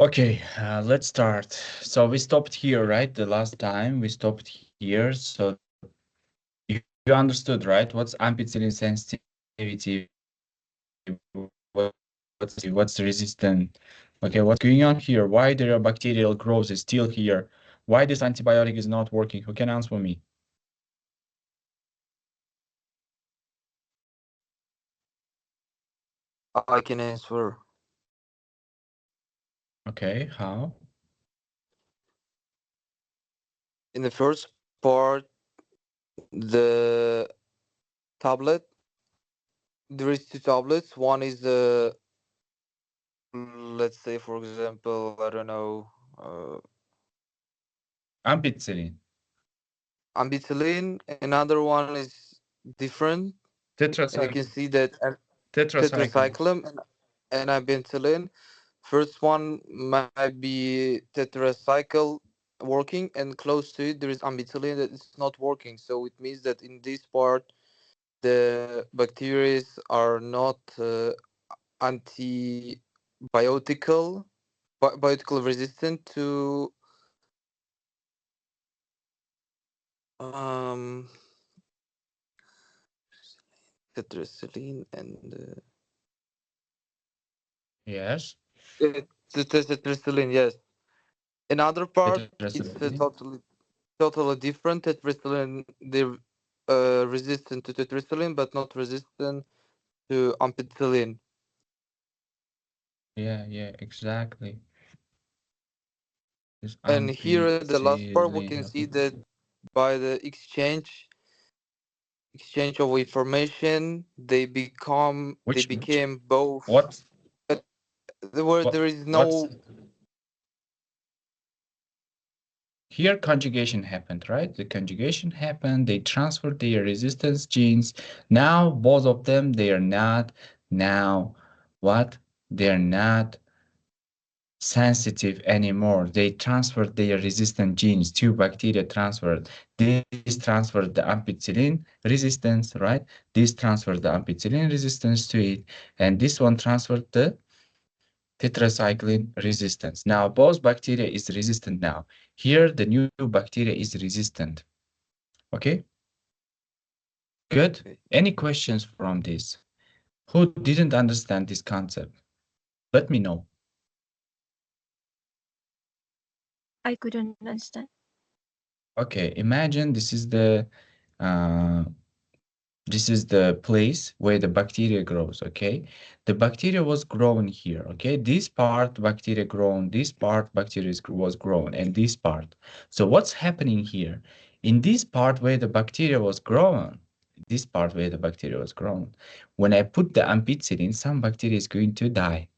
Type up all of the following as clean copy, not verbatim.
Okay, let's start. So we stopped here, right? The last time we stopped here. So you understood, right? What's ampicillin sensitivity? What's the resistant? Okay, what's going on here? Why the bacterial growth is still here? Why this antibiotic is not working? Who can answer me? I can answer. Okay, how? In the first part, the tablet, there is two tablets. One is the, let's say, for example, I don't know, Ampicillin, ampicillin. Another one is different, and you can tetracycline, see that tetracycline. tetracycline and ampicillin. First one might be tetracycle working, and close to it there is ampicillin that is not working. So it means that in this part the bacteria are not antibiotical biotical resistant to um tetracycline and Yes, tetracycline. Yes, another part it's tetracycline. totally different. Tetracycline, they're resistant to tetracycline but not resistant to ampicillin. Yeah, exactly. This And here at the last part we ampicillin. can see Okay. that by the exchange of information they Which became both what uh, where what there is what's no. here conjugation happened, right? The conjugation happened, they transferred their resistance genes. Now both of them they are not now what? They're not sensitive anymore. They transferred their resistant genes to bacteria transferred. This transferred the ampicillin resistance, right? This transferred the ampicillin resistance to it, and this one transferred the tetracycline resistance. Now both bacteria is resistant now. Here the new bacteria is resistant. Okay, good. Okay. Any questions from this? Who didn't understand this concept? Let me know. I couldn't understand. Okay, imagine uh, this is the place where the bacteria grows, okay? The bacteria was grown here, okay? This part bacteria grown, this part bacteria was grown, and this part. So what's happening here? In this part where the bacteria was grown, this part where the bacteria was grown, when I put the ampicillin, some bacteria is going to die.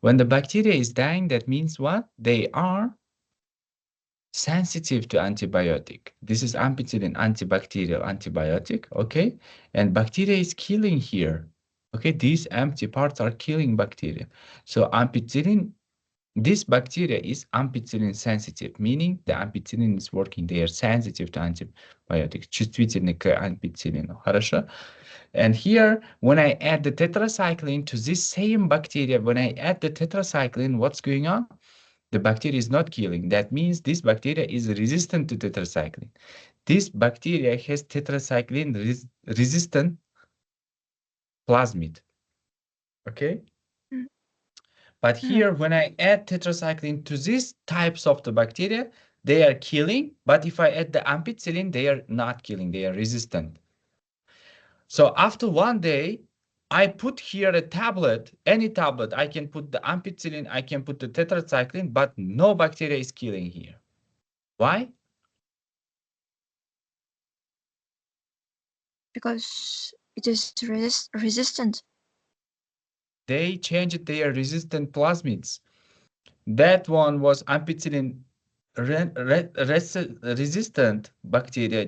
When the bacteria is dying, that means what? They are sensitive to antibiotic. This is ampicillin antibacterial antibiotic, okay? And bacteria is killing here. Okay, these empty parts are killing bacteria. So ampicillin, this bacteria is ampicillin sensitive, meaning the ampicillin is working. They are sensitive to antibiotics. Чувствительны к ampicillin. Хорошо? And here, when I add the tetracycline to this same bacteria, when I add the tetracycline, what's going on? The bacteria is not killing. That means this bacteria is resistant to tetracycline. This bacteria has tetracycline resistant plasmid. Okay. Mm. But Mhm. here, when I add tetracycline to these types of the bacteria, they are killing. But if I add the ampicillin, they are not killing. They are resistant. So after one day, I put here a tablet, any tablet. I can put the ampicillin, I can put the tetracycline, but no bacteria is killing here. Why? Because it is resistant. They changed their resistant plasmids. That one was ampicillin resistant bacteria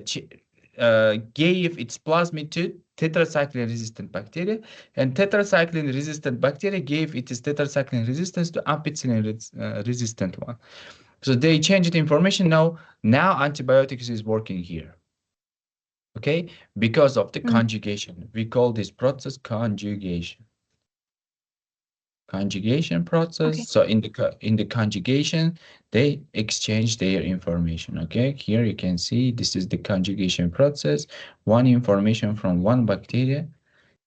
gave its plasmid to tetracycline resistant bacteria, and tetracycline resistant bacteria gave its tetracycline resistance to ampicillin resistant one. So they changed the information. Now antibiotics is working here. Okay, because of the Mm. conjugation. We call this process conjugation. Conjugation process. Okay. So in the conjugation, they exchange their information. Okay, here you can see this is the conjugation process. One information from one bacteria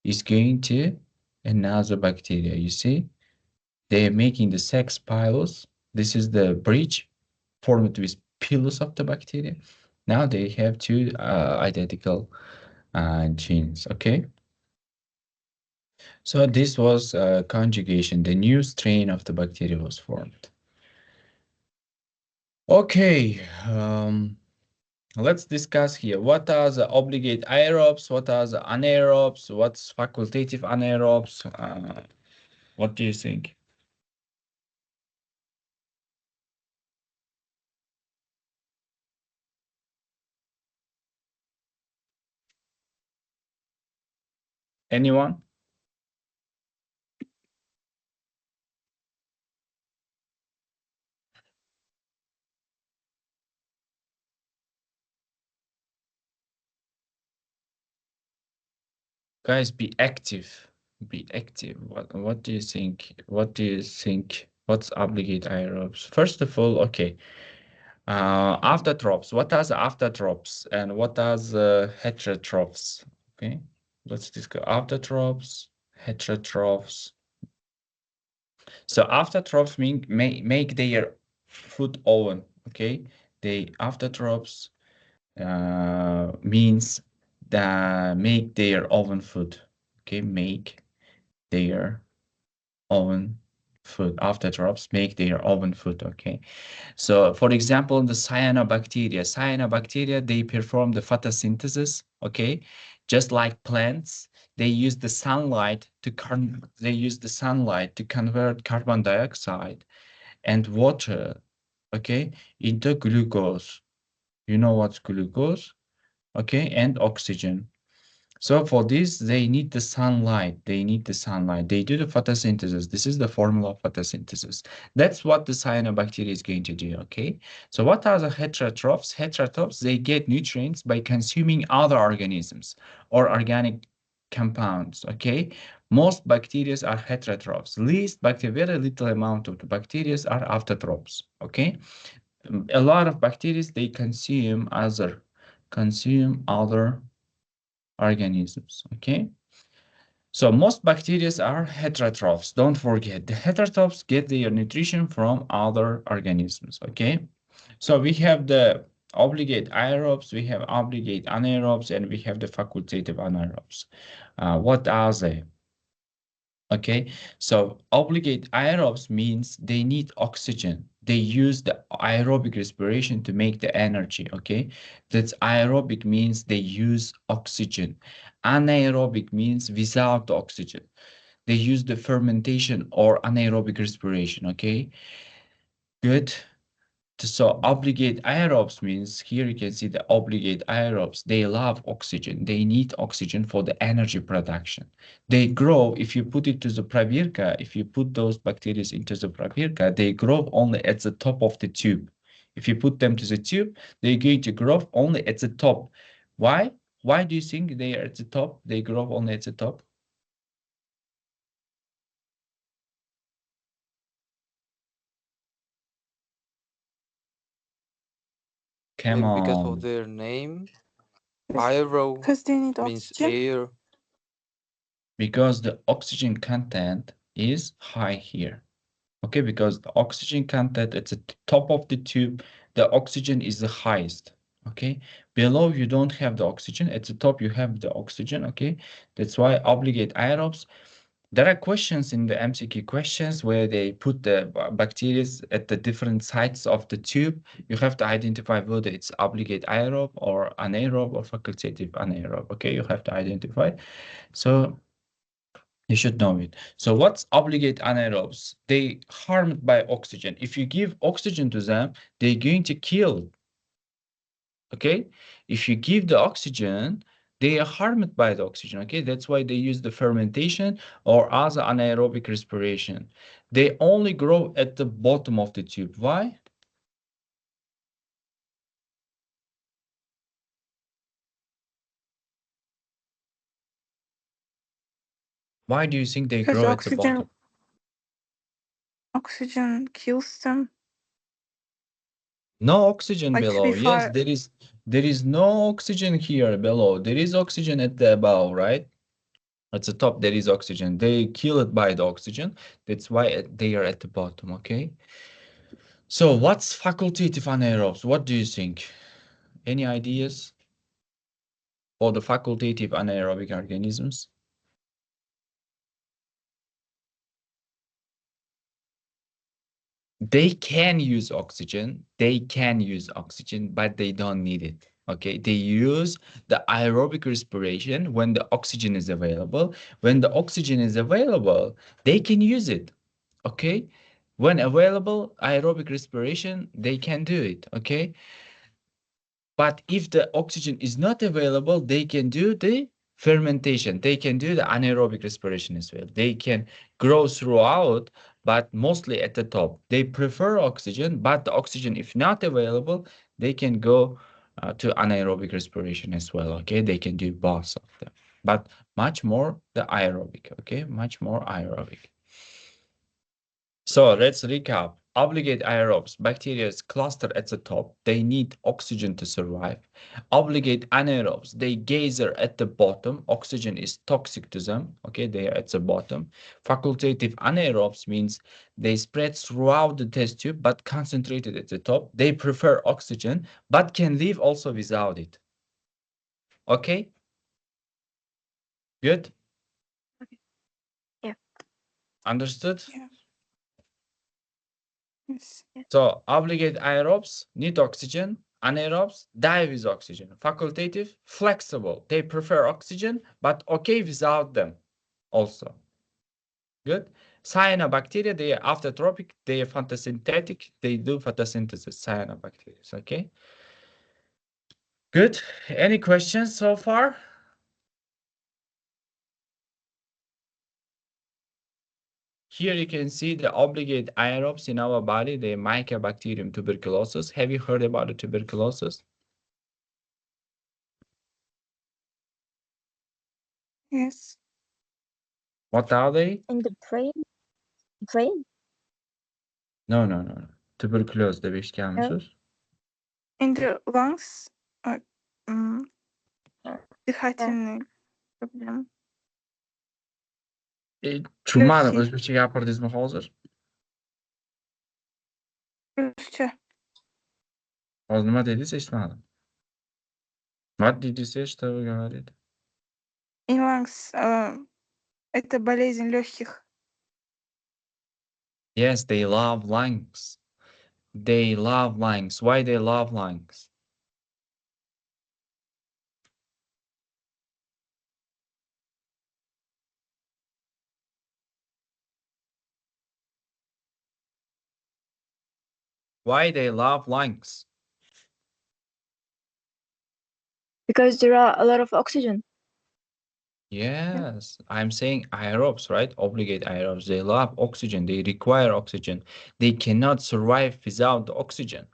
is going to another bacteria. You see, they are making the sex pilus. This is the bridge formed with pilus of the bacteria. Now they have two identical genes. Okay. So this was conjugation. The new strain of the bacteria was formed. Okay, let's discuss here. What are the obligate aerobes? What are the anaerobes? What's facultative anaerobes? What do you think? Anyone? Guys, be active. Be active. What do you think? What do you think? What's obligate aerobes? First of all, okay. Aftertrophs. What are the aftertrophs and what are the heterotrophs? Okay, let's discuss aftertrophs, heterotrophs. So aftertrophs mean make their food oven. Okay, they aftertrophs means that make their oven food. Okay, make their oven food. Aftertrophs make their oven food. Okay. So, for example, the cyanobacteria, they perform the photosynthesis, okay? Just like plants, they use the sunlight to convert carbon dioxide and water, okay, into glucose. You know what's glucose? Okay, and oxygen. So for this, they need the sunlight. They need the sunlight. They do the photosynthesis. This is the formula of photosynthesis. That's what the cyanobacteria is going to do, okay? So what are the heterotrophs? Heterotrophs, they get nutrients by consuming other organisms or organic compounds, okay? Most bacteria are heterotrophs. Least bacteria, very little amount of the bacteria are autotrophs, okay? A lot of bacteria, they consume other organisms, okay? So most bacteria are heterotrophs. Don't forget, the heterotrophs get their nutrition from other organisms, okay? So we have the obligate aerobes, we have obligate anaerobes, and we have the facultative anaerobes. What are they? Okay, so obligate aerobes means they need oxygen. They use the aerobic respiration to make the energy, okay? That's aerobic means they use oxygen. Anaerobic means without the oxygen. They use the fermentation or anaerobic respiration, okay? Good. So obligate aerobes means here you can see the obligate aerobes. They love oxygen. They need oxygen for the energy production. They grow, if you put it to the pravirka, if you put those bacteria into the pravirka, they grow only at the top of the tube. If you put them to the tube, they're going to grow only at the top. Why? Why do you think they are at the top? They grow only at the top? Come Maybe because of on. their name. Aero Because they need means oxygen. air. Because the oxygen content is high here. Okay, because the oxygen content at the top of the tube, the oxygen is the highest. Okay, below you don't have the oxygen. At the top you have the oxygen. Okay, that's why obligate aerobes. There are questions in the MCQ questions where they put the bacteria at the different sides of the tube. You have to identify whether it's obligate aerobe or anaerobe or facultative anaerobe. Okay, you have to identify. So you should know it. So what's obligate anaerobes? They harmed by oxygen. If you give oxygen to them, they're going to kill. Okay? If you give the oxygen, they are harmed by the oxygen. Okay? That's why they use the fermentation or other anaerobic respiration. They only grow at the bottom of the tube. Why? Why do you think they Because grow at the bottom? oxygen kills them. No oxygen Like below. Yes, before. there is no oxygen here below. There is oxygen at the above, right? At the top there is oxygen. They kill it by the oxygen. That's why they are at the bottom, okay? So what's facultative anaerobes? What do you think? Any ideas for the facultative anaerobic organisms? They can use oxygen. They can use oxygen, but they don't need it. Okay, they use the aerobic respiration when the oxygen is available. When the oxygen is available, they can use it. Okay, when available, aerobic respiration, they can do it. Okay, but if the oxygen is not available, they can do the fermentation. They can do the anaerobic respiration as well. They can grow throughout, but mostly at the top. They prefer oxygen, but the oxygen, if not available, they can go to anaerobic respiration as well. Okay, they can do both of them, but much more the aerobic. Okay, much more aerobic. So let's recap. Obligate aerobes, bacteria is clustered at the top. They need oxygen to survive. Obligate anaerobes, they gather at the bottom. Oxygen is toxic to them. Okay, they are at the bottom. Facultative anaerobes means they spread throughout the test tube but concentrated at the top. They prefer oxygen but can live also without it. Okay, good. Okay. Yeah. Understood? Yeah. Yes. So obligate aerobes need oxygen. Anaerobes die with oxygen. Facultative, flexible. They prefer oxygen, but okay without them also. Good. Cyanobacteria, they are autotrophic, they are photosynthetic, they do photosynthesis, cyanobacteria. Okay. Good. Any questions so far? Here you can see the obligate aerobes in our body, the Mycobacterium tuberculosis. Have you heard about the tuberculosis? Yes. What are they? In the brain? No, no, no, no. Tuberculosis demiş gelmişiz. In the lungs. Yeah. Дыхательные проблемы. Tushunmadim, Легкие. o'zbekcha gapirdingizmi hozir? Ruscha. Hozir nima dedingiz, eshitmadim. What did you say, что вы говорите? In lungs. Это болезнь легких. Yes, they love lungs. They love lungs. Why they love lungs? Why they love lungs? Because there are a lot of oxygen. Yes, I'm saying aerobes, right? Obligate aerobes. They love oxygen. They require oxygen. They cannot survive without the oxygen.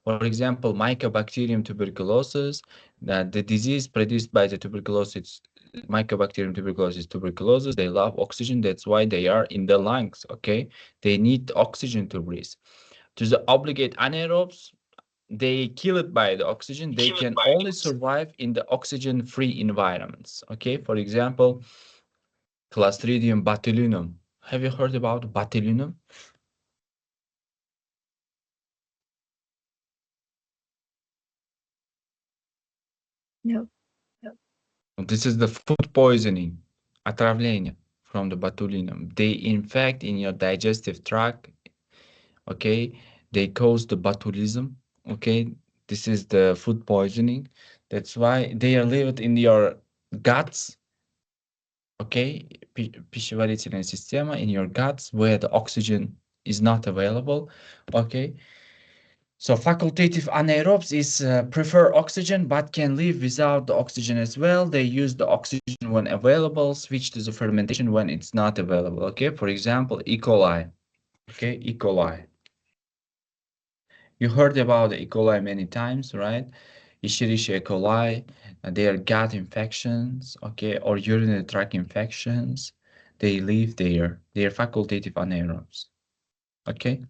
For example, Mycobacterium tuberculosis, that the disease produced by the tuberculosis, Mycobacterium tuberculosis, they love oxygen. That's why they are in the lungs, okay? They need oxygen to breathe. To the obligate anaerobes, they kill it by the oxygen. They can only survive in the oxygen-free environments. Okay, for example, Clostridium botulinum. Have you heard about botulinum? No. This is the food poisoning, отравление from the botulinum. They infect in your digestive tract. Okay, they cause the botulism. Okay, this is the food poisoning. That's why they are lived in your guts. Okay, пищеварительная система in your guts where the oxygen is not available. Okay, so facultative anaerobes is prefer oxygen but can live without the oxygen as well. They use the oxygen when available, switch to the fermentation when it's not available. Okay, for example, E. coli. Okay, E. coli. You heard about the E. coli many times, right? Escherichia coli, their gut infections, okay, or urinary tract infections, they live there. They are facultative anaerobes, Okay.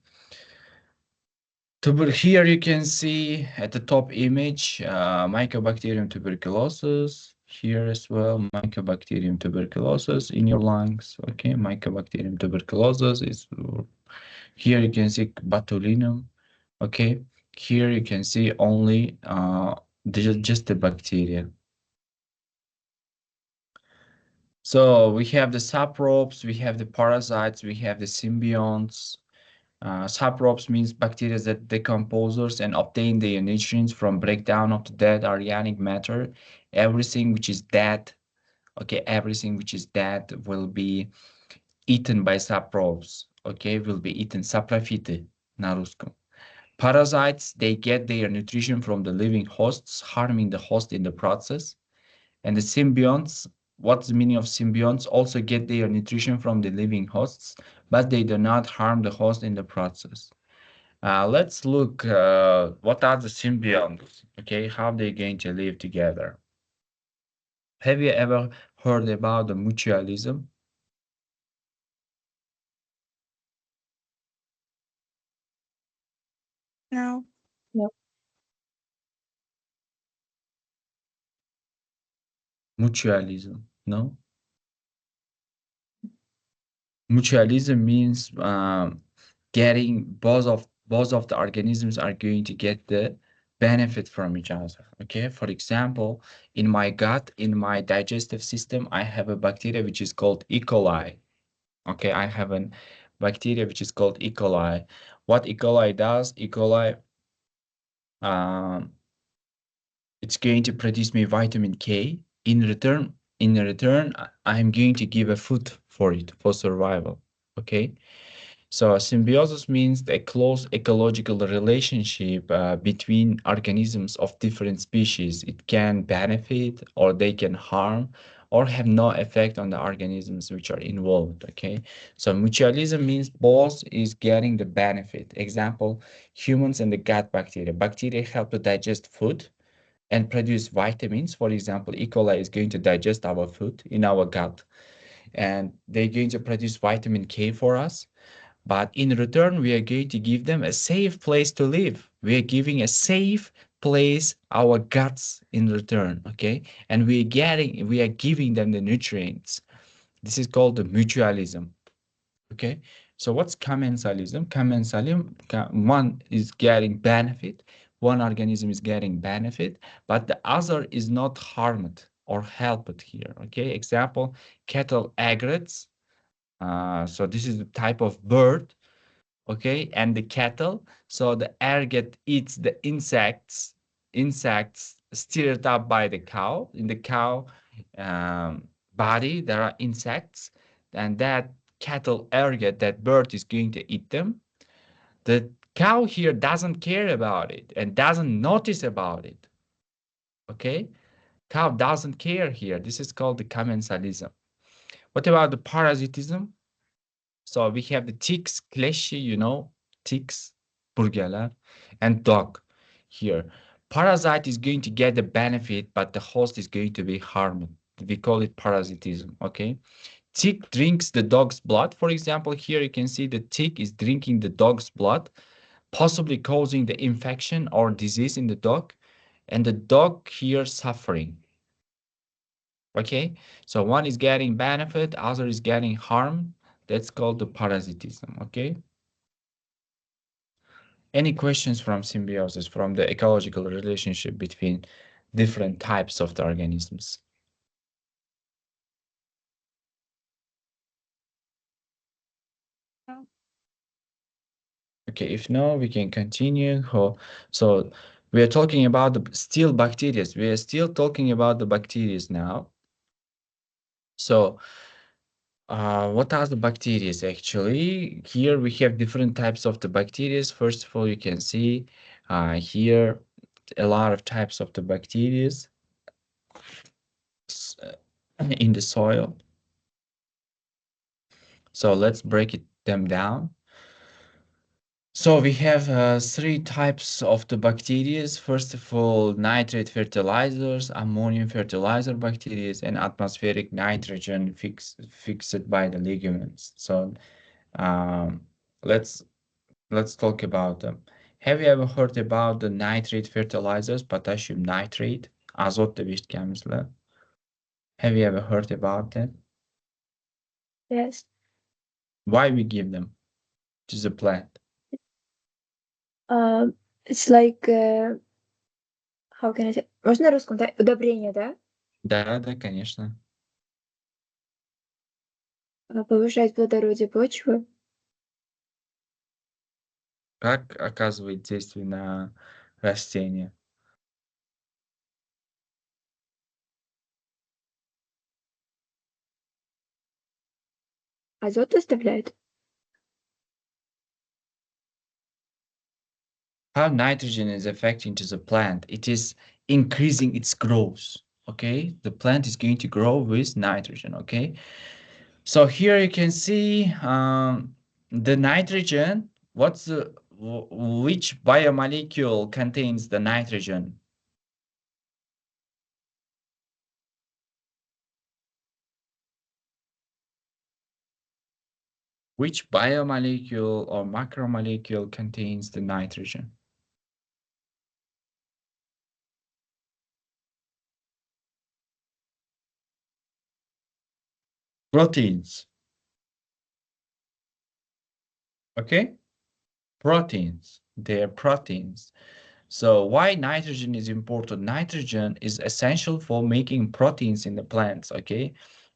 Here you can see at the top image, Mycobacterium tuberculosis. Here as well, Mycobacterium tuberculosis in your lungs. Okay, Mycobacterium tuberculosis is here. You can see botulinum. Okay, here you can see only just the bacteria. So we have the saprobes, we have the parasites, we have the symbionts. Saprobes means bacteria that decomposers and obtain their nutrients from breakdown of the dead organic matter. Everything which is dead, okay, everything which is dead will be eaten by saprobes, okay, will be eaten saprofity na ruskom. Parasites, they get their nutrition from the living hosts, harming the host in the process. And the symbionts, what's the meaning of symbionts? Also get their nutrition from the living hosts, but they do not harm the host in the process. Let's look what are the symbionts, okay, how they're going to live together. Have you ever heard about the mutualism? No. No. Mutualism, no? Mutualism means getting both of the organisms are going to get the benefit from each other. Okay, for example, in my gut, in my digestive system, I have a bacteria which is called E. coli. Okay, I have a bacteria which is called E. coli. What E. coli does, E. coli, um, it's going to produce me vitamin K. In return, I'm going to give a food for it for survival. Okay. So symbiosis means a close ecological relationship between organisms of different species. It can benefit or they can harm or have no effect on the organisms which are involved. Okay. So mutualism means both is getting the benefit. Example, humans and the gut bacteria. Bacteria help to digest food and produce vitamins. For example, E. coli is going to digest our food in our gut and they're going to produce vitamin K for us. But in return, we are going to give them a safe place to live. We are giving a safe place our guts in return, okay? And we are giving them the nutrients. This is called the mutualism, okay? So what's commensalism? Commensalism, one is getting benefit, one organism is getting benefit, but the other is not harmed or helped here, okay? Example, cattle aggregates. So this is the type of bird, okay, and the cattle. So the ergot eats the insects stirred up by the cow. In the cow body, there are insects, and that cattle ergot, that bird is going to eat them. The cow here doesn't care about it and doesn't notice about it. Okay, cow doesn't care here. This is called the commensalism. What about the parasitism? So we have the ticks, kleshii, ticks, burgeler, and dog here. Parasite is going to get the benefit, but the host is going to be harmed. We call it parasitism, okay? Tick drinks the dog's blood. For example, here you can see the tick is drinking the dog's blood, possibly causing the infection or disease in the dog, and the dog here suffering. Okay, so one is getting benefit, other is getting harm. That's called the parasitism. Okay. Any questions from symbiosis, from the ecological relationship between different types of the organisms? No. Okay, if no, we can continue. So we are talking about the still bacteria. We are still talking about the bacteria now. So what are the bacteria actually? Here we have different types of the bacteria. First of all, you can see here a lot of types of the bacteria in the soil. So let's break them down. So we have three types of the bacteria. First of all, nitrate fertilizers, ammonium fertilizer bacteria, and atmospheric nitrogen fixed by the ligaments. So um, let's Let's talk about them. Have you ever heard about the nitrate fertilizers, potassium nitrate? Azot deb eshitganmisizlar? Have you ever heard about that? Yes. Why we give them to the plant? It's like how can I say? Можно на русском, да? Удобрение, да? Да, конечно. Повышать плодородие почвы. Как оказывает действие на растение? Азот оставляет. How nitrogen is affecting to the plant? It is increasing its growth. Okay, the plant is going to grow with nitrogen. Okay, so here you can see the nitrogen. What's the which biomolecule contains the nitrogen? Which biomolecule or macromolecule contains the nitrogen? Proteins. Okay, proteins. They're proteins. So why nitrogen is important? Nitrogen is essential for making proteins in the plants, okay?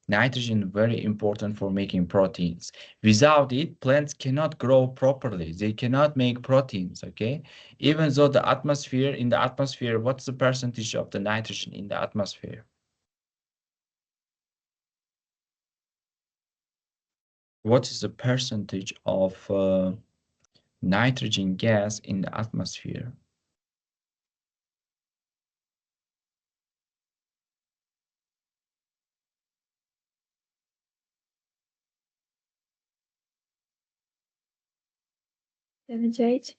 Nitrogen very important for making proteins. Without it, plants cannot grow properly. They cannot make proteins, okay? Even though in the atmosphere, what's the percentage of the nitrogen in the atmosphere? What is the percentage of nitrogen gas in the atmosphere? Seventy-eight.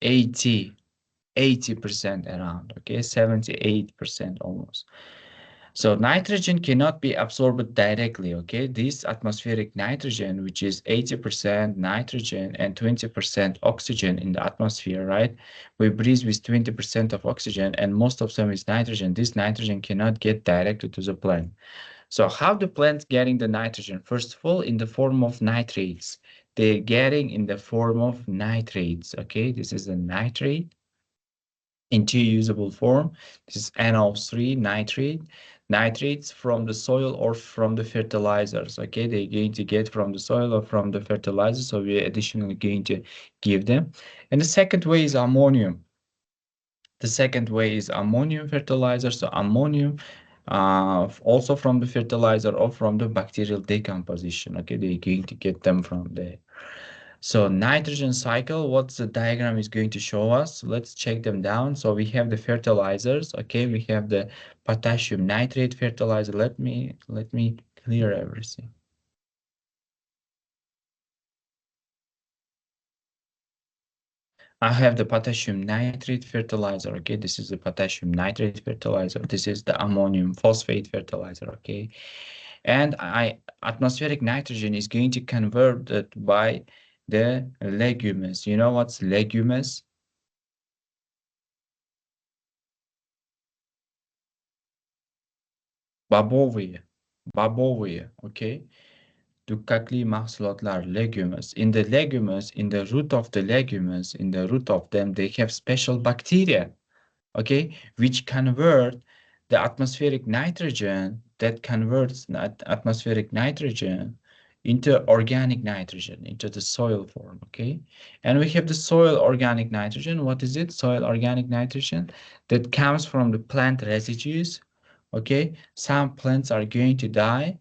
80% around, okay, 78% almost. So nitrogen cannot be absorbed directly, okay? This atmospheric nitrogen, which is 80% nitrogen and 20% oxygen in the atmosphere, right? We breathe with 20% of oxygen and most of them is nitrogen. This nitrogen cannot get directly to the plant. So how the plants getting the nitrogen? First of all, in the form of nitrates. They're getting in the form of nitrates, okay? This is a nitrate into usable form. This is NO3 nitrate, nitrates from the soil or from the fertilizers. Okay, they're going to get from the soil or from the fertilizer, so we're additionally going to give them. And the second way is ammonium. The second way is ammonium fertilizer. So ammonium also from the fertilizer or from the bacterial decomposition. Okay, they're going to get them from there. So nitrogen cycle, what's the diagram is going to show us? Let's check them down. So we have the fertilizers, okay? We have the potassium nitrate fertilizer. Let me clear everything. I have the potassium nitrate fertilizer, okay? This is the potassium nitrate fertilizer. This is the ammonium phosphate fertilizer, okay? And atmospheric nitrogen is going to convert it by the legumes. You know what's legumes? Бобовые, okay? Dukkakli mahsulotlar, legumes. In the legumes, in the root of the legumes, in the root of them, they have special bacteria, okay, which convert the atmospheric nitrogen, that converts atmospheric nitrogen into organic nitrogen, into the soil form, okay? And we have the soil organic nitrogen. What is it? Soil organic nitrogen that comes from the plant residues, okay? Some plants are going to die.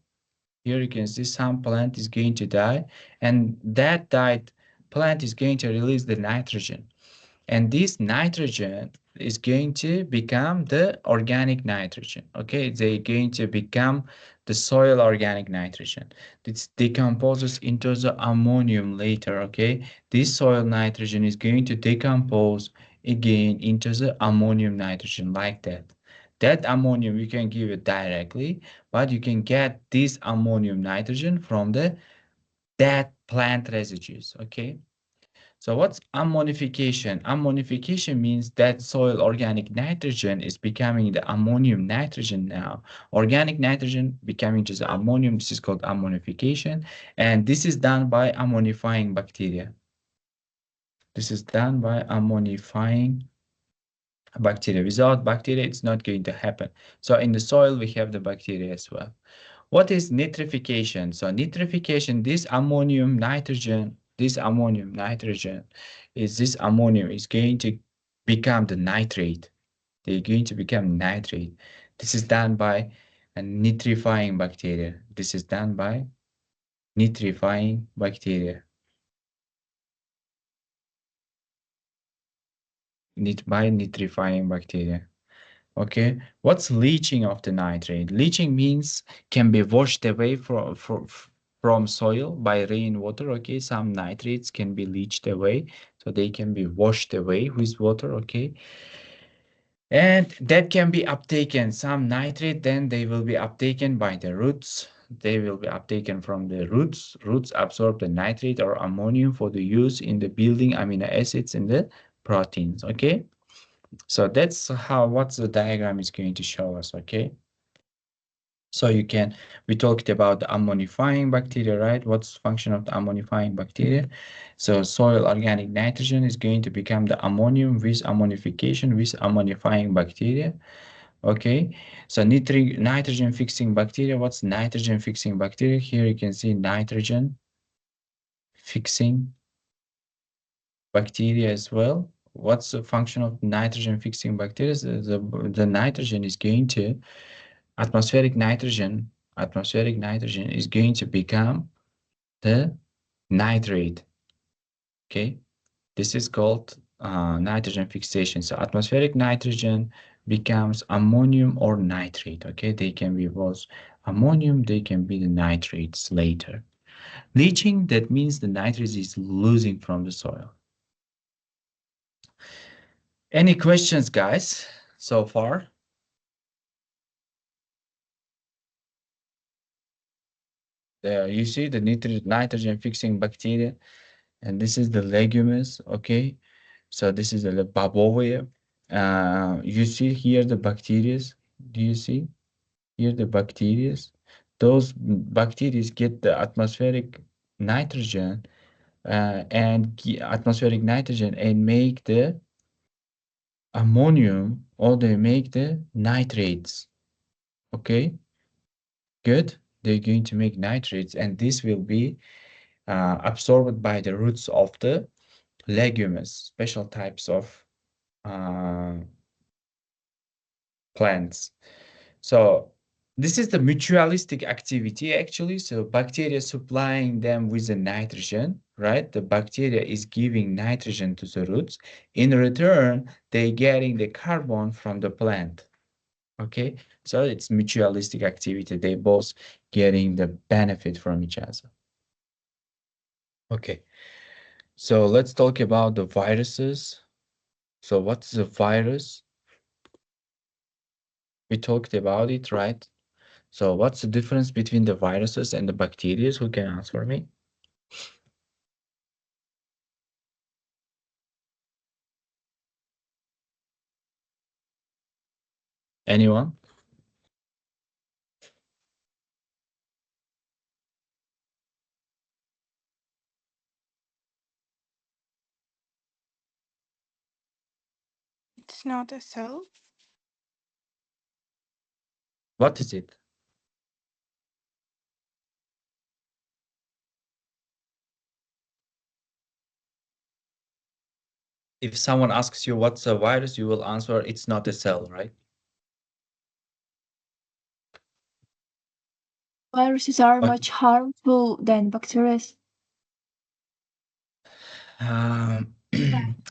Here you can see some plant is going to die, and that died plant is going to release the nitrogen. And this nitrogen is going to become the organic nitrogen. Okay, they're going to become the soil organic nitrogen. This decomposes into the ammonium later. Okay, this soil nitrogen is going to decompose again into the ammonium nitrogen like that. That ammonium you can give it directly, but you can get this ammonium nitrogen from the dead plant residues, okay? So what's ammonification? Ammonification means that soil organic nitrogen is becoming the ammonium nitrogen now. Organic nitrogen becoming just ammonium. This is called ammonification. And this is done by ammonifying bacteria. This is done by ammonifying bacteria. Without bacteria, it's not going to happen. So in the soil, we have the bacteria as well. What is nitrification? So nitrification, this ammonium nitrogen this ammonium is going to become the nitrate. They're going to become nitrate. This is done by a nitrifying bacteria. This is done by nitrifying bacteria. By nitrifying bacteria. Okay, what's leaching of the nitrate? Leaching means can be washed away from soil by rainwater. Okay, some nitrates can be leached away, so they can be washed away with water. Okay, and that can be uptaken. Some nitrate, then they will be uptaken by the roots. They will be uptaken from the roots. Roots absorb the nitrate or ammonium for the use in the building amino acids in the proteins. Okay. So that's what the diagram is going to show us, okay? So we talked about the ammonifying bacteria, right? What's the function of the ammonifying bacteria? So soil organic nitrogen is going to become the ammonium with ammonification with ammonifying bacteria, okay? So nitrogen fixing bacteria, what's nitrogen fixing bacteria? Here you can see nitrogen fixing bacteria as well. What's the function of nitrogen fixing bacteria? The nitrogen is going to atmospheric nitrogen is going to become the nitrate. Okay, this is called nitrogen fixation. So atmospheric nitrogen becomes ammonium or nitrate. Okay, they can be both ammonium, they can be the nitrates later. Leaching, that means the nitrates is losing from the soil. Any questions, guys, so far? There you see the nitrogen fixing bacteria, and this is the legumes, okay? So this is the Bobovia. You see here the bacteria. Do you see here the bacteria? Those bacteria get the atmospheric nitrogen atmospheric nitrogen and make the ammonium, or they make the nitrates. Okay, good. They're going to make nitrates, and this will be absorbed by the roots of the legumes, special types of plants. So this is the mutualistic activity actually. So bacteria supplying them with the nitrogen, right? The bacteria is giving nitrogen to the roots. In return, they getting the carbon from the plant. Okay, so it's mutualistic activity. They both getting the benefit from each other. Okay, so let's talk about the viruses. So what's the virus? We talked about it, right? So what's the difference between the viruses and the bacteria? Who can answer me? Anyone? It's not a cell. What is it? If someone asks you what's a virus, you will answer it's not a cell, right? Viruses are Okay. much harmful than bacteria.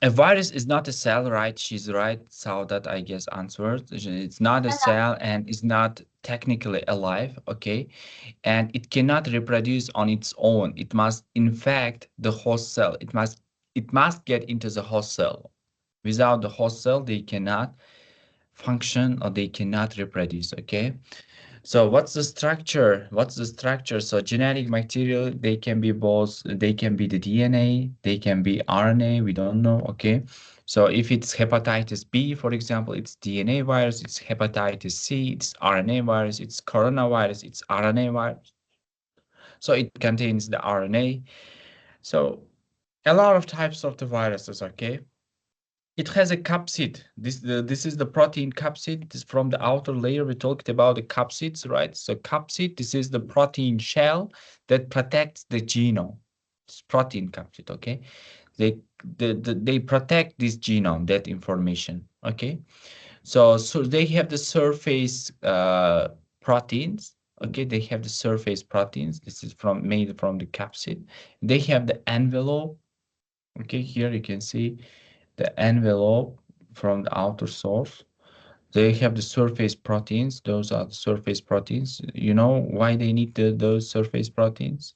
A virus is not a cell, right? She's right. So that I guess answered. It's not a cell and is not technically alive, okay? And it cannot reproduce on its own. It must infect the host cell. It must get into the host cell. Without the host cell, they cannot function or they cannot reproduce, okay? So what's the structure? What's the structure? So genetic material, they can be both, they can be the DNA, they can be RNA, we don't know, okay? So if it's hepatitis B, for example, it's DNA virus, it's hepatitis C, it's RNA virus, it's coronavirus, it's RNA virus. So it contains the RNA. So a lot of types of the viruses, okay? It has a capsid. This is the protein capsid. This from the outer layer. We talked about the capsids, right? So capsid, this is the protein shell that protects the genome. It's protein capsid, okay? They they protect this genome, that information, okay? So they have the surface proteins, okay? They have the surface proteins. This is from made from the capsid. They have the envelope, okay? Here you can see the envelope from the outer source. They have the surface proteins. Those are the surface proteins. You know why they need those surface proteins?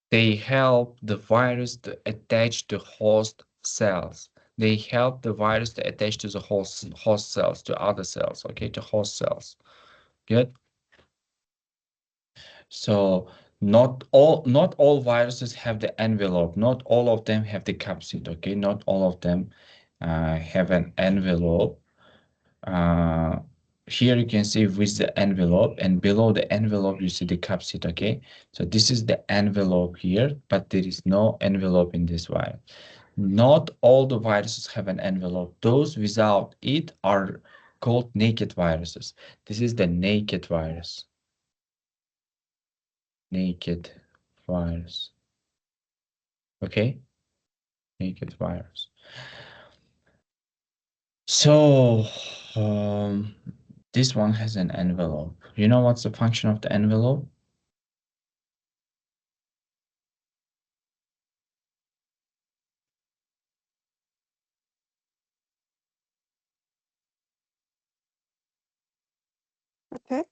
They help the virus to attach to host cells. They help the virus to attach to the host cells, to other cells, okay, to host cells. Good. So not all viruses have the envelope. Not all of them have the capsid. Okay, not all of them have an envelope. Uh, Here you can see with the envelope, and below the envelope you see the capsid. Okay, so this is the envelope here, but there is no envelope in this virus. Not all the viruses have an envelope. Those without it are called naked viruses. This is the naked virus. Naked virus. Okay, naked virus. So this one has an envelope. You know what's the function of the envelope? Protect.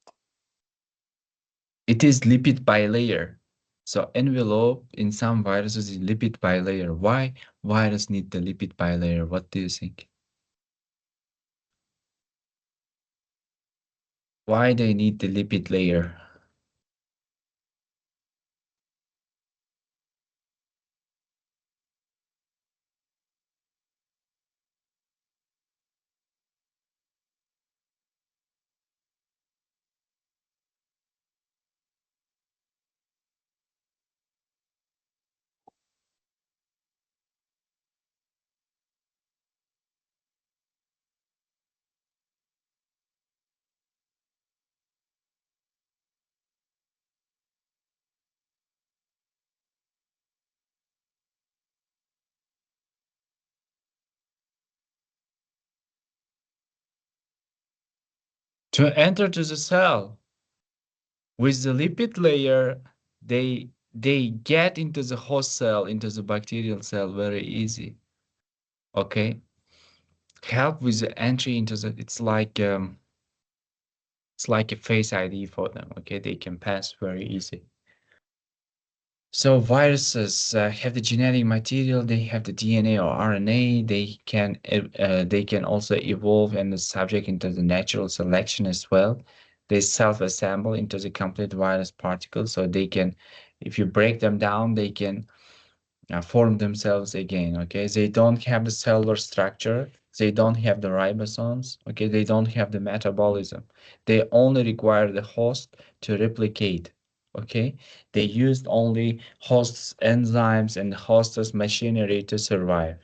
It is lipid bilayer. So envelope in some viruses is lipid bilayer. Why virus need the lipid bilayer? What do you think? Why they need the lipid layer? To enter to the cell. With the lipid layer, they get into the host cell, into the bacterial cell very easy. Okay, help with the entry into the. It's like a face ID for them. Okay, they can pass very easy. So viruses have the genetic material. They have the DNA or RNA. They can also evolve and the subject into the natural selection as well. They self-assemble into the complete virus particles. So they can, if you break them down, they can form themselves again. Okay, they don't have the cellular structure. They don't have the ribosomes. Okay, they don't have the metabolism. They only require the host to replicate. Okay, they used only host's enzymes and host's machinery to survive.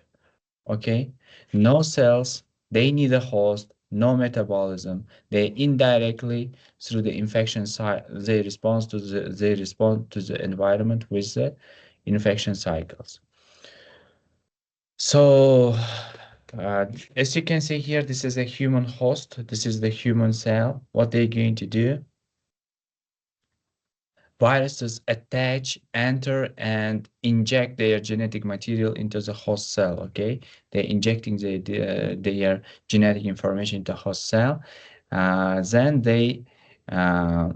Okay, no cells. They need a host. No metabolism. They indirectly through the infection side. They respond to the environment with the infection cycles. So, as you can see here, this is a human host. This is the human cell. What they're going to do? Viruses attach, enter, and inject their genetic material into the host cell. Okay, they're injecting their genetic information into host cell. Then they uh,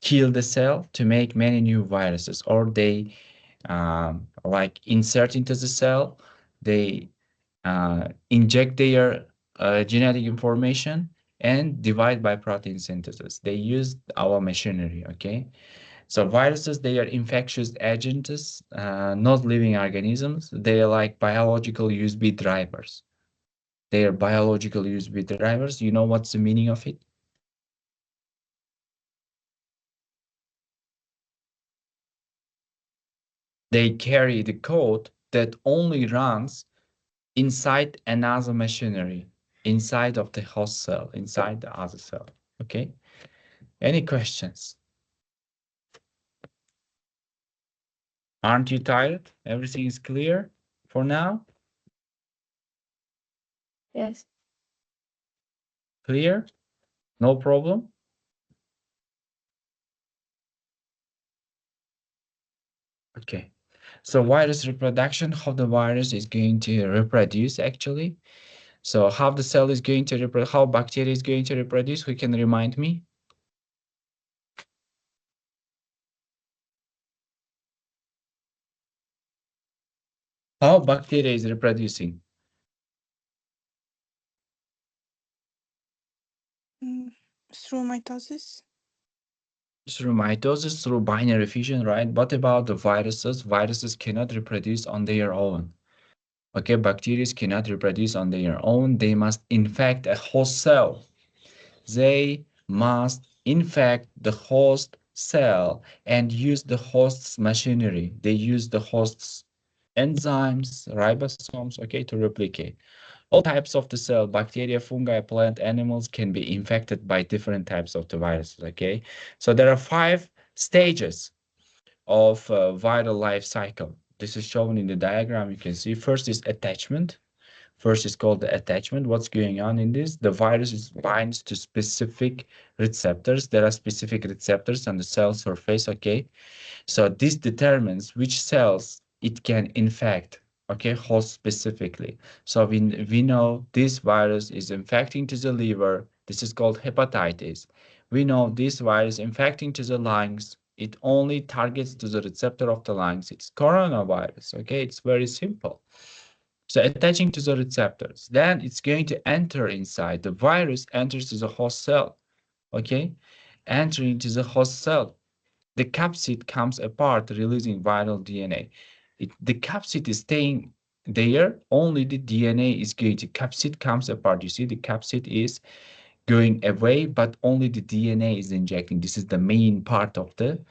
kill the cell to make many new viruses, or they like insert into the cell. They inject their genetic information and divide by protein synthesis. They use our machinery, okay? So viruses, they are infectious agents, not living organisms. They are like biological USB drivers. They are biological USB drivers. You know what's the meaning of it? They carry the code that only runs inside another machinery, inside of the host cell, inside the other cell. Okay? Any questions? Aren't you tired? Everything is clear for now? Yes. Clear? No problem? Okay. So virus reproduction, how the virus is going to reproduce actually. So how the cell is going to reproduce, how bacteria is going to reproduce, who can remind me? How bacteria is reproducing? Through mitosis. Through mitosis, through binary fission, right? What about the viruses? Viruses cannot reproduce on their own. Okay, bacteria cannot reproduce on their own. They must infect a host cell. They must infect the host cell and use the host's machinery. They use the host's enzymes, ribosomes, okay, to replicate. All types of the cell, bacteria, fungi, plant, animals can be infected by different types of the viruses, okay? So there are 5 stages of viral life cycle. This is shown in the diagram. You can see first is attachment. First is called the attachment. What's going on in this? The virus binds to specific receptors. There are specific receptors on the cell surface, okay? So this determines which cells it can infect, okay, host specifically. So we know this virus is infecting to the liver. This is called hepatitis. We know this virus infecting to the lungs. It only targets to the receptor of the lungs. It's coronavirus, okay? It's very simple. So attaching to the receptors, then it's going to enter inside. The virus enters to the host cell, okay? Entering to the host cell, the capsid comes apart, releasing viral DNA. The capsid is staying there, only the DNA is going to, capsid comes apart. You see, the capsid is going away, but only the DNA is injecting. This is the main part of the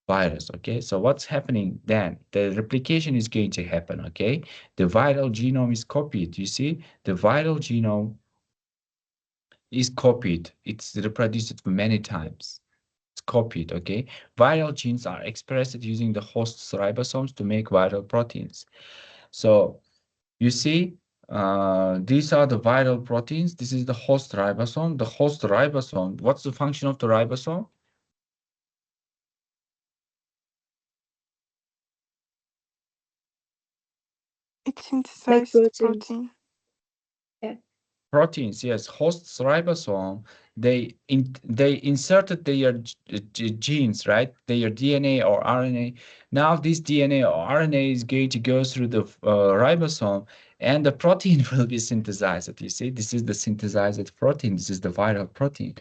virus, okay? So what's happening then? The replication is going to happen, okay? The viral genome is copied. You see, the viral genome is copied. It's reproduced many times. Copied, okay? Viral genes are expressed using the host's ribosomes to make viral proteins. So you see, these are the viral proteins. This is the host ribosome. The host ribosome, what's the function of the ribosome? It Like synthesized proteins. protein. Yeah. Proteins, yes. Host's ribosome, they inserted their genes, right? Their DNA or RNA. Now this DNA or RNA is going to go through the ribosome, and the protein will be synthesized. You see, this is the synthesized protein. This is the viral protein.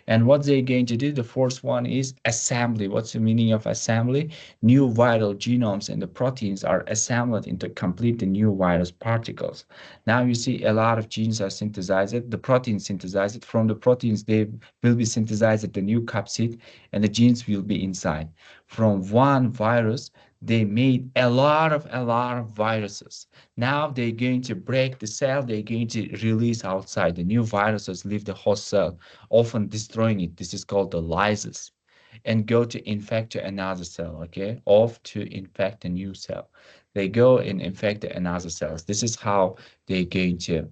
And what they're going to do, the first one is assembly. What's the meaning of assembly? New viral genomes and the proteins are assembled into complete the new virus particles. Now you see a lot of genes are synthesized, the proteins synthesized. From the proteins, they will be synthesized the new capsid, and the genes will be inside. From one virus, they made a lot of viruses. Now they're going to break the cell, they're going to release outside. The new viruses leave the host cell, often destroying it. This is called the lysis, and go to infect another cell, okay? Off to infect a new cell. They go and infect another cells. This is how they're going to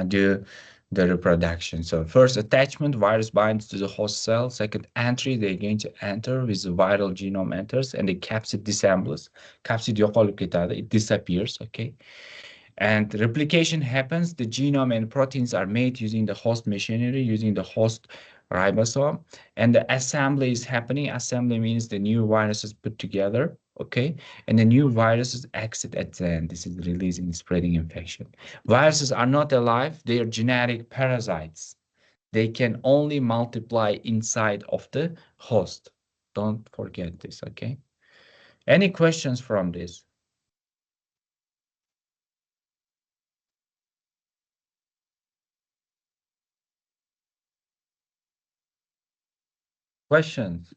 do the reproduction. So first attachment, virus binds to the host cell. Second entry, they're going to enter with the viral genome enters, and the capsid disassembles. Capsid yok olup ketadi, it disappears, okay? And replication happens. The genome and proteins are made using the host machinery, using the host ribosome, and the assembly is happening. Assembly means the new virus is put together, okay? And the new viruses exit at the end. This is releasing, spreading infection. Viruses are not alive. They are genetic parasites. They can only multiply inside of the host. Don't forget this, okay? Any questions from this? Questions?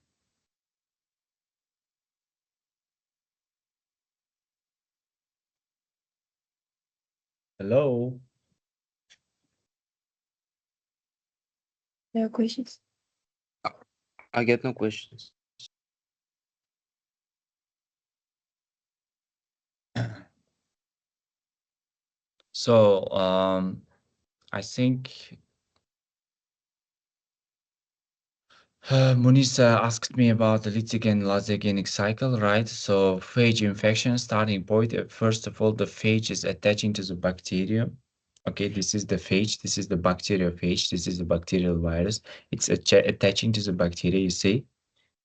Hello? No questions. I get no questions. So, I think Munisa asked me about the lytic and lysogenic cycle, right? So phage infection starting point. First of all, the phage is attaching to the bacterium. Okay, this is the phage. This is the bacteriophage. This is the bacterial virus. It's attaching to the bacteria. You see,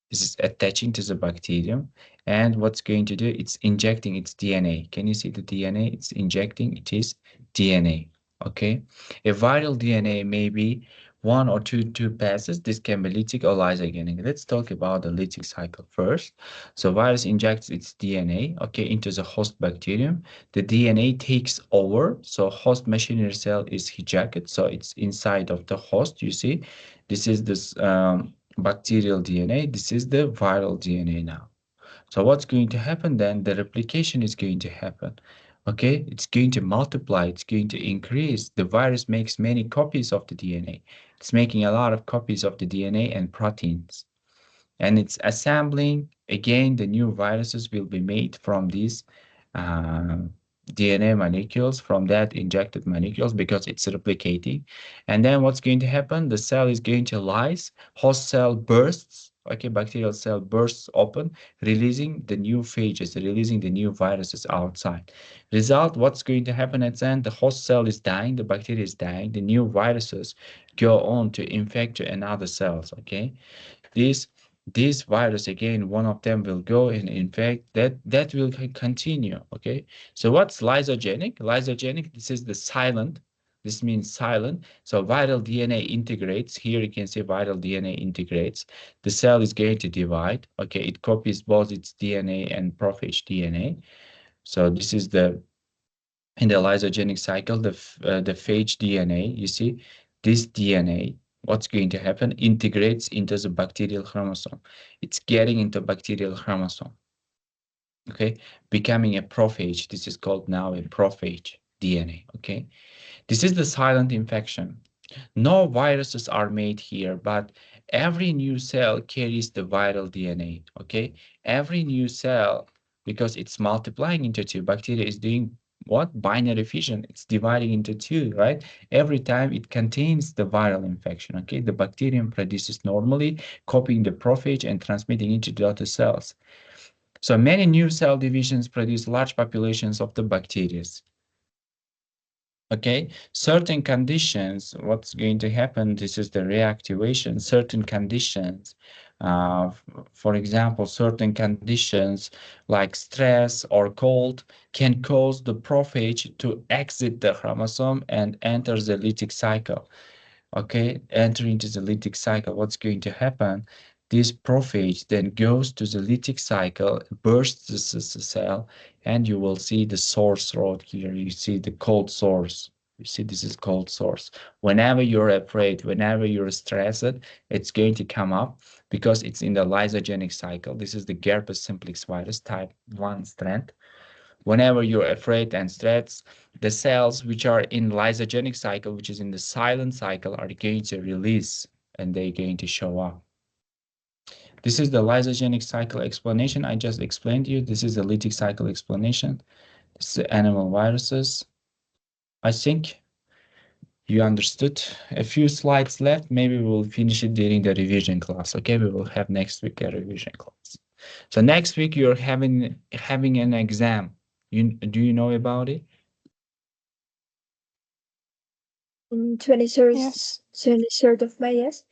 this is attaching to the bacterium. And what's going to do? It's injecting its DNA. Can you see the DNA? It's injecting. It is DNA. Okay, a viral DNA may be one or two passes. This can be lytic or lysogenic. Let's talk about the lytic cycle first. So virus injects its DNA, okay, into the host bacterium. The DNA takes over. So host machinery cell is hijacked. So it's inside of the host. You see, this is this bacterial DNA. This is the viral DNA now. So what's going to happen then? The replication is going to happen. Okay, it's going to multiply, it's going to increase. The virus makes many copies of the DNA. It's making a lot of copies of the DNA and proteins. And it's assembling, again, the new viruses will be made from these uh, DNA molecules, from that injected molecules, because it's replicating. And then what's going to happen? The cell is going to lyse, host cell bursts, okay, bacterial cell bursts open, releasing the new phages, releasing the new viruses outside. Result, what's going to happen at the end? The host cell is dying, the bacteria is dying, the new viruses go on to infect another cells, okay? These this virus, again, one of them will go and infect, that will continue, okay? So what's lysogenic? This is the silent. This means silent. So viral DNA integrates. Here you can see viral DNA integrates. The cell is going to divide, okay? It copies both its DNA and prophage DNA. So this is the in the lysogenic cycle, the phage DNA, you see, this DNA, what's going to happen? Integrates into the bacterial chromosome. It's getting into bacterial chromosome, okay? Becoming a prophage. This is called now a prophage DNA, okay? This is the silent infection. No viruses are made here, but every new cell carries the viral DNA, okay? Every new cell, because it's multiplying into two, bacteria is doing what? Binary fission. It's dividing into two, right? Every time it contains the viral infection, okay? The bacterium produces normally, copying the prophage and transmitting it to the other cells. So many new cell divisions produce large populations of the bacteria. Okay, certain conditions, what's going to happen? This is the reactivation. Certain conditions, for example, certain conditions like stress or cold can cause the prophage to exit the chromosome and enter the lytic cycle. Okay, enter into the lytic cycle. What's going to happen? This prophage then goes to the lytic cycle, bursts the cell, and you will see the source road here. You see the cold source. You see, this is cold source. Whenever you're afraid, whenever you're stressed, it's going to come up because it's in the lysogenic cycle. This is the Herpes simplex virus type 1 strand. Whenever you're afraid and stressed, the cells which are in lysogenic cycle, which is in the silent cycle, are going to release and they're going to show up. This is the lysogenic cycle explanation. I just explained to you. This is the lytic cycle explanation. This is the animal viruses. I think you understood. A few slides left. Maybe we'll finish it during the revision class. Okay, we will have next week a revision class. So next week you're having an exam. Do you know about it? 23rd, Yes. 23rd of May, yes?